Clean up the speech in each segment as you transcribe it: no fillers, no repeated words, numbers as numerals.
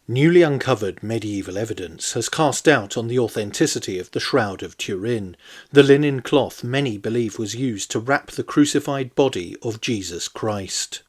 Newly uncovered medieval evidence has cast doubt on the authenticity of the Shroud of Turin, the linen cloth many believe was used to wrap the crucified body of Jesus Christ.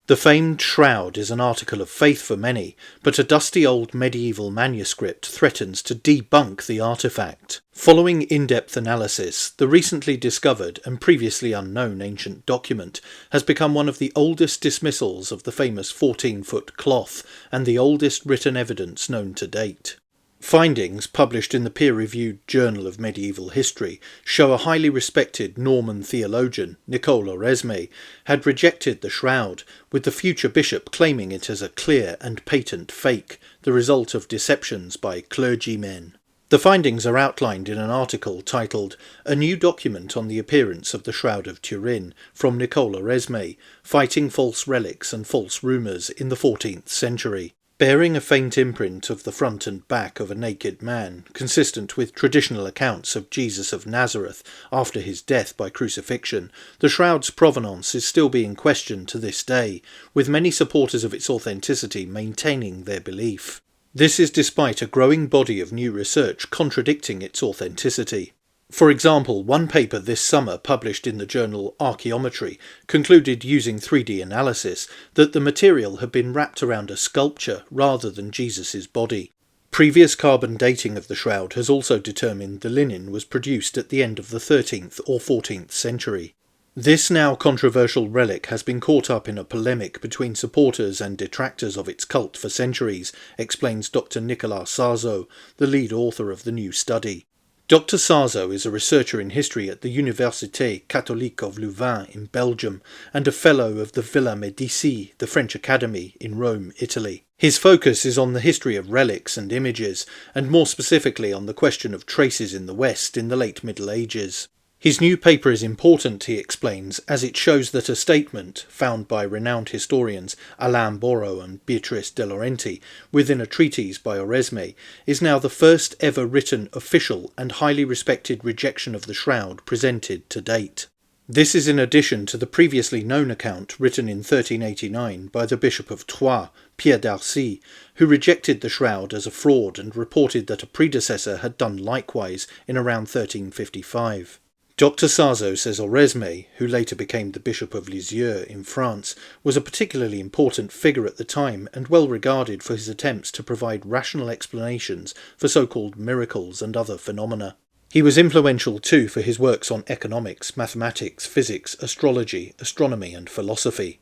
The famed shroud is an article of faith for many, but a dusty old medieval manuscript threatens to debunk the artifact. Following in-depth analysis, the recently discovered and previously unknown ancient document has become one of the oldest dismissals of the famous 14-foot cloth and the oldest written evidence known to date. Findings published in the peer-reviewed Journal of Medieval History show a highly respected Norman theologian, Nicole Oresme, had rejected the shroud, with the future bishop claiming it as a clear and patent fake, the result of deceptions by clergymen. The findings are outlined in an article titled "A New Document on the Appearance of the Shroud of Turin" from Nicole Oresme, Fighting False Relics and False Rumours in the 14th Century. Bearing a faint imprint of the front and back of a naked man, consistent with traditional accounts of Jesus of Nazareth after his death by crucifixion, the shroud's provenance is still being questioned to this day, with many supporters of its authenticity maintaining their belief. This is despite a growing body of new research contradicting its authenticity. For example, one paper this summer published in the journal Archaeology concluded using 3D analysis that the material had been wrapped around a sculpture rather than Jesus' body. Previous carbon dating of the shroud has also determined the linen was produced at the end of the 13th or 14th century. This now controversial relic has been caught up in a polemic between supporters and detractors of its cult for centuries, explains Dr. Nicolas Sarzeau, the lead author of the new study. Dr. Sarzeau is a researcher in history at the Université Catholique of Louvain in Belgium and a fellow of the Villa Medici, the French Academy, in Rome, Italy. His focus is on the history of relics and images, and more specifically on the question of traces in the West in the late Middle Ages. His new paper is important, he explains, as it shows that a statement, found by renowned historians Alain Borot and Beatrice de Laurenti, within a treatise by Oresme, is now the first ever written official and highly respected rejection of the shroud presented to date. This is in addition to the previously known account written in 1389 by the Bishop of Troyes, Pierre d'Arcy, who rejected the shroud as a fraud and reported that a predecessor had done likewise in around 1355. Dr. Sarzeau says Oresme, who later became the Bishop of Lisieux in France, was a particularly important figure at the time and well regarded for his attempts to provide rational explanations for so-called miracles and other phenomena. He was influential too for his works on economics, mathematics, physics, astrology, astronomy and philosophy.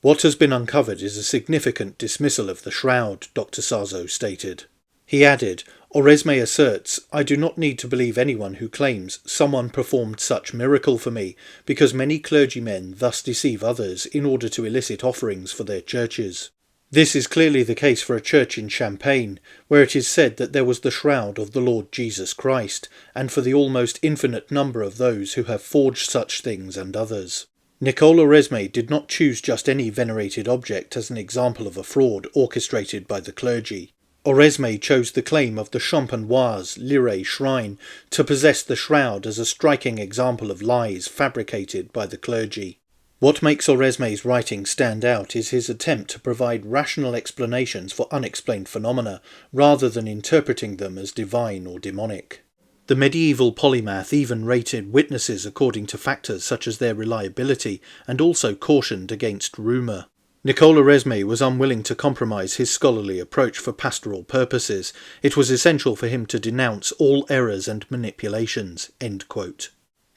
What has been uncovered is a significant dismissal of the shroud, Dr. Sarzeau stated. He added, Oresme asserts, I do not need to believe anyone who claims someone performed such miracle for me, because many clergymen thus deceive others in order to elicit offerings for their churches. This is clearly the case for a church in Champagne, where it is said that there was the shroud of the Lord Jesus Christ, and for the almost infinite number of those who have forged such things and others. Nicole Oresme did not choose just any venerated object as an example of a fraud orchestrated by the clergy. Oresme chose the claim of the Champenoise Lire shrine to possess the shroud as a striking example of lies fabricated by the clergy. What makes Oresme's writing stand out is his attempt to provide rational explanations for unexplained phenomena, rather than interpreting them as divine or demonic. The medieval polymath even rated witnesses according to factors such as their reliability, and also cautioned against rumour. Nicole Oresme was unwilling to compromise his scholarly approach for pastoral purposes. It was essential for him to denounce all errors and manipulations. End quote.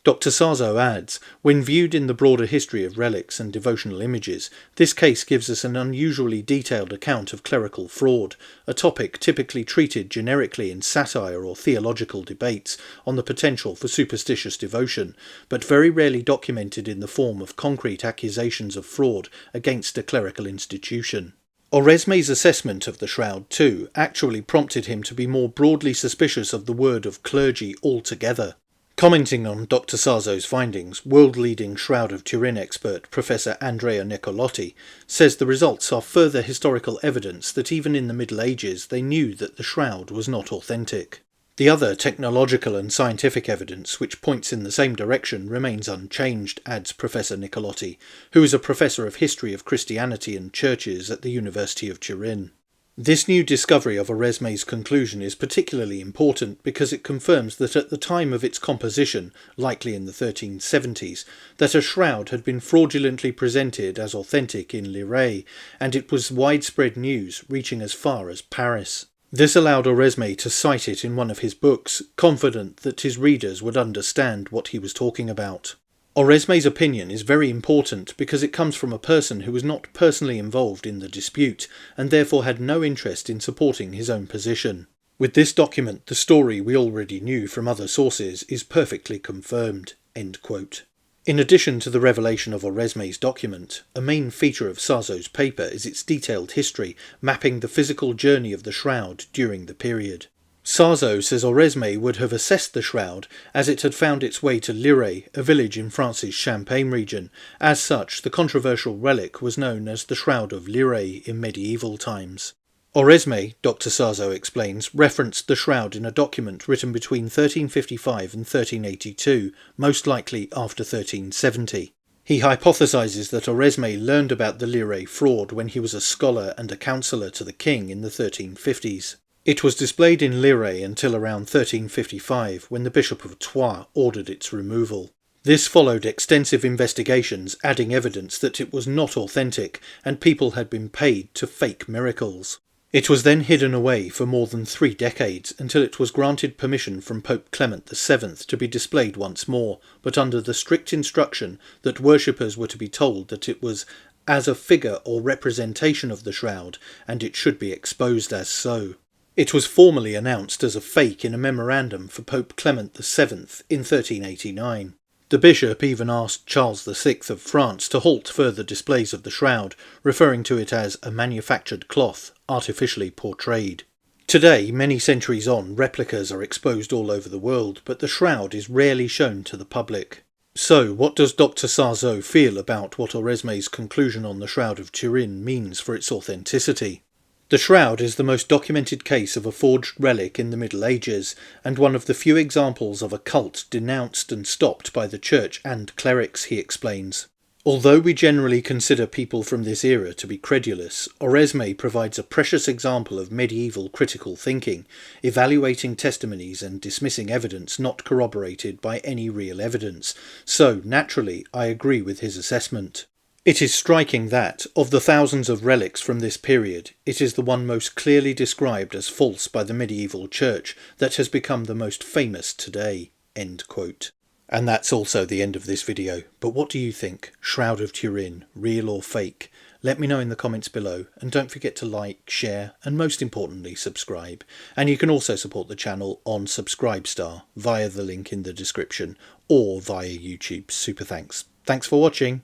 Dr. Sarzeau adds, when viewed in the broader history of relics and devotional images, this case gives us an unusually detailed account of clerical fraud, a topic typically treated generically in satire or theological debates on the potential for superstitious devotion, but very rarely documented in the form of concrete accusations of fraud against a clerical institution. Oresme's assessment of the shroud, too, actually prompted him to be more broadly suspicious of the word of clergy altogether. Commenting on Dr. Sarzeau's findings, world-leading Shroud of Turin expert Professor Andrea Nicolotti says the results are further historical evidence that even in the Middle Ages they knew that the shroud was not authentic. The other technological and scientific evidence which points in the same direction remains unchanged, adds Professor Nicolotti, who is a professor of history of Christianity and churches at the University of Turin. This new discovery of Oresme's conclusion is particularly important because it confirms that at the time of its composition, likely in the 1370s, that a shroud had been fraudulently presented as authentic in Lirey, and it was widespread news, reaching as far as Paris. This allowed Oresme to cite it in one of his books, confident that his readers would understand what he was talking about. Oresme's opinion is very important because it comes from a person who was not personally involved in the dispute and therefore had no interest in supporting his own position. With this document, the story we already knew from other sources is perfectly confirmed." End quote. In addition to the revelation of Oresme's document, a main feature of Sarzo's paper is its detailed history, mapping the physical journey of the shroud during the period. Sarzo says Oresme would have assessed the shroud as it had found its way to Lirey, a village in France's Champagne region. As such, the controversial relic was known as the Shroud of Lirey in medieval times. Oresme, Dr. Sarzo explains, referenced the shroud in a document written between 1355 and 1382, most likely after 1370. He hypothesises that Oresme learned about the Lirey fraud when he was a scholar and a counsellor to the king in the 1350s. It was displayed in Lirey until around 1355, when the Bishop of Troyes ordered its removal. This followed extensive investigations adding evidence that it was not authentic and people had been paid to fake miracles. It was then hidden away for more than 3 decades until it was granted permission from Pope Clement VII to be displayed once more, but under the strict instruction that worshippers were to be told that it was as a figure or representation of the shroud and it should be exposed as so. It was formally announced as a fake in a memorandum for Pope Clement VII in 1389. The bishop even asked Charles VI of France to halt further displays of the shroud, referring to it as a manufactured cloth, artificially portrayed. Today, many centuries on, replicas are exposed all over the world, but the shroud is rarely shown to the public. So, what does Dr. Sarzo feel about what Oresme's conclusion on the Shroud of Turin means for its authenticity? The shroud is the most documented case of a forged relic in the Middle Ages, and one of the few examples of a cult denounced and stopped by the church and clerics, he explains. Although we generally consider people from this era to be credulous, Oresme provides a precious example of medieval critical thinking, evaluating testimonies and dismissing evidence not corroborated by any real evidence, so naturally I agree with his assessment. It is striking that, of the thousands of relics from this period, it is the one most clearly described as false by the medieval church that has become the most famous today." End quote. And that's also the end of this video. But what do you think? Shroud of Turin, real or fake? Let me know in the comments below, and don't forget to like, share, and most importantly subscribe. And you can also support the channel on Subscribestar via the link in the description or via YouTube. Super thanks. Thanks for watching.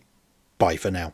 Bye for now.